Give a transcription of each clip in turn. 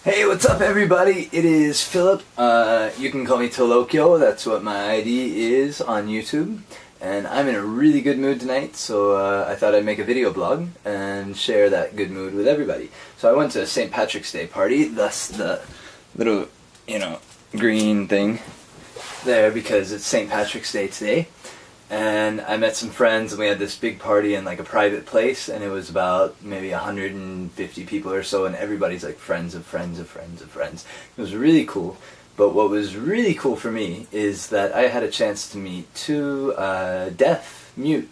Hey, what's up everybody? It is Philip. You can call me Tolokyo, that's what my ID is on YouTube. And I'm in a really good mood tonight, so I thought I'd make a video blog and share that good mood with everybody. So I went to a St. Patrick's Day party, thus the little, green thing there because it's St. Patrick's Day today. And I met some friends and we had this big party in like a private place, and it was about maybe 150 people or so, and everybody's like friends of friends of friends of friends. It was really cool. But what was really cool for me is that I had a chance to meet two deaf, mute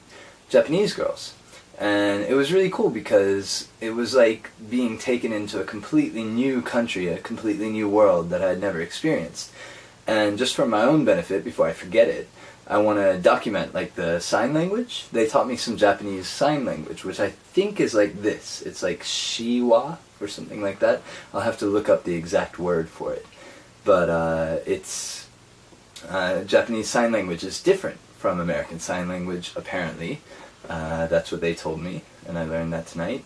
Japanese girls. And it was really cool because it was like being taken into a completely new country, a completely new world that I had never experienced. And just for my own benefit, before I forget it, I want to document like the sign language. They taught me some Japanese sign language, which I think is like this. It's like shiwa or something like that. I'll have to look up the exact word for it. But it's Japanese sign language is different from American Sign Language, apparently. That's what they told me, and I learned that tonight.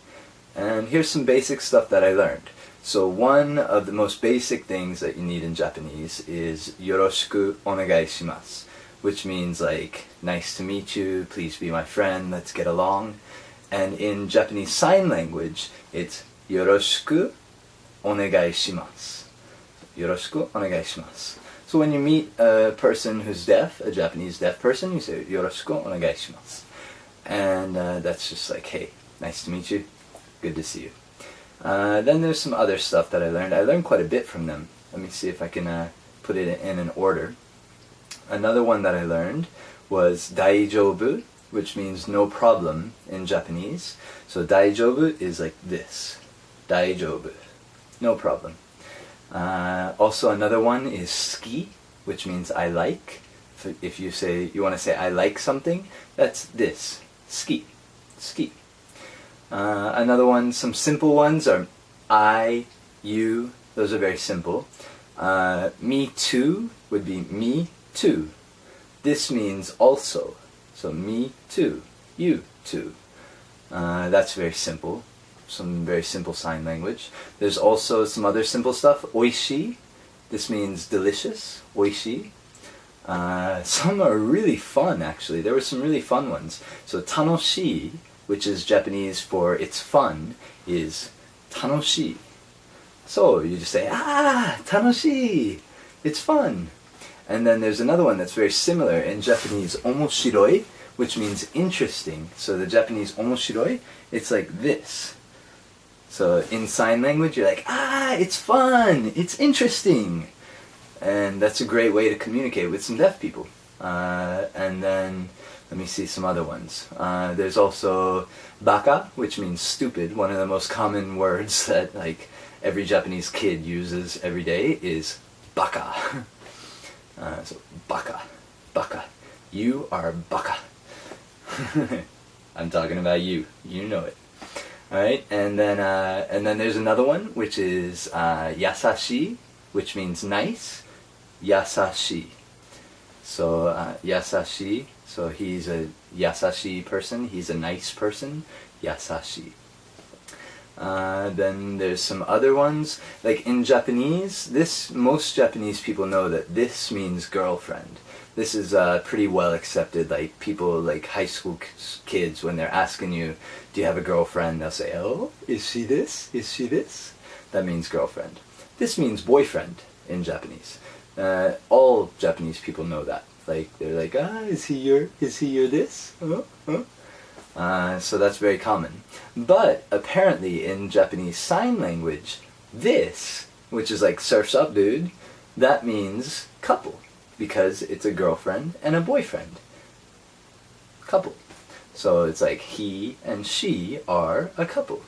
And here's some basic stuff that I learned. So one of the most basic things that you need in Japanese is yoroshiku onegai shimasu, which means like, nice to meet you, please be my friend, let's get along. And in Japanese Sign Language, it's yoroshiku onegai shimasu. Yoroshiku onegai shimasu. So when you meet a person who's deaf, a Japanese deaf person, you say yoroshiku onegai shimasu. And that's just like, hey, nice to meet you, good to see you. Then there's some other stuff that I learned. I learned quite a bit from them. Let me see if I can put it in an order. Another one that I learned was daijoubu, which means no problem in Japanese. So daijoubu is like this. Daijoubu. No problem. Also another one is suki, which means I like. If you want to say I like something, that's this. Suki. Suki. Another one, some simple ones are I, you. Those are very simple. Me too would be me too. This means also. So me too. You too. That's very simple. Some very simple sign language. There's also some other simple stuff. Oishii. This means delicious. Oishii. Some are really fun, actually. There were some really fun ones. So tanoshii, which is Japanese for it's fun, is tanoshii. So you just say, tanoshii. It's fun. And then there's another one that's very similar in Japanese, omoshiroi, which means interesting. So the Japanese omoshiroi, it's like this. So in sign language, you're like, it's fun, it's interesting. And that's a great way to communicate with some deaf people. And then, let me see some other ones. There's also baka, which means stupid. One of the most common words that like every Japanese kid uses every day is baka. So baka, baka. You are baka. I'm talking about you. You know it. Alright, and then there's another one, which is yasashi, which means nice. Yasashi. So yasashi, so he's a yasashi person, he's a nice person. Yasashi. Then there's some other ones, like in Japanese, most Japanese people know that this means girlfriend. This is pretty well accepted, like people, like high school kids, when they're asking you, do you have a girlfriend, they'll say, oh, is she this? Is she this? That means girlfriend. This means boyfriend in Japanese. All Japanese people know that. Like, they're like, is he your this? So that's very common. But apparently in Japanese Sign Language, this, which is like surf's up dude, that means couple, because it's a girlfriend and a boyfriend. Couple. So it's like he and she are a couple.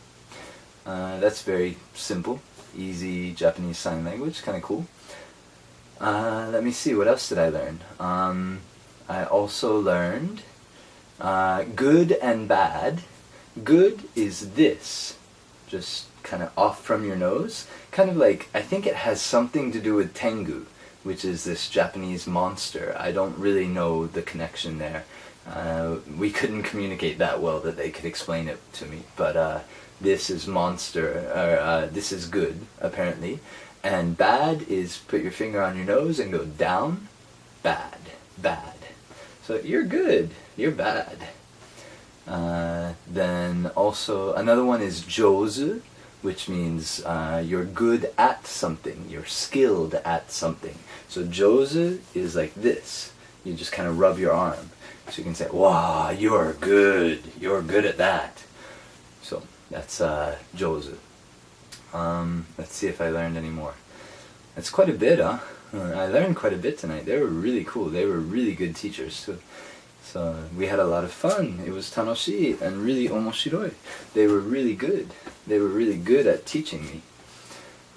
That's very simple, easy Japanese Sign Language, kind of cool. Let me see, what else did I learn? I also learned good and bad. Good is this, just kind of off from your nose. Kind of like, I think it has something to do with Tengu, which is this Japanese monster. I don't really know the connection there. We couldn't communicate that well that they could explain it to me, but this is monster, or this is good, apparently, and bad is put your finger on your nose and go down, bad, bad. So you're good, you're bad. Then also another one is jozu, which means you're good at something, you're skilled at something. So jozu is like this, you just kind of rub your arm. So you can say, wow, you're good at that. So that's jozu. Let's see if I learned any more. That's quite a bit, huh? I learned quite a bit tonight. They were really cool. They were really good teachers too. So we had a lot of fun. It was tanoshii and really omoshiroi. They were really good. They were really good at teaching me.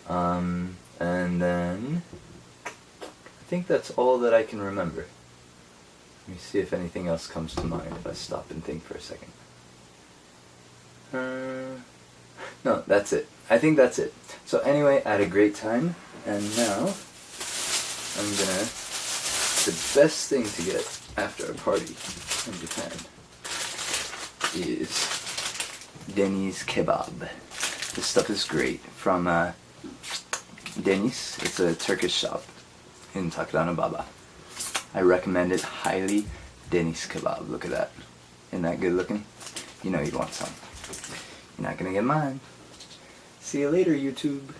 And then I think that's all that I can remember. Let me see if anything else comes to mind if I stop and think for a second. No, that's it. I think that's it. So anyway, I had a great time, and now the best thing to get after a party in Japan is Denny's kebab. This stuff is great from Denny's. It's a Turkish shop in Takuranobaba. I recommend it highly. Denny's kebab. Look at that. Isn't that good looking? You know you'd want some. You're not gonna get mine. See you later, YouTube.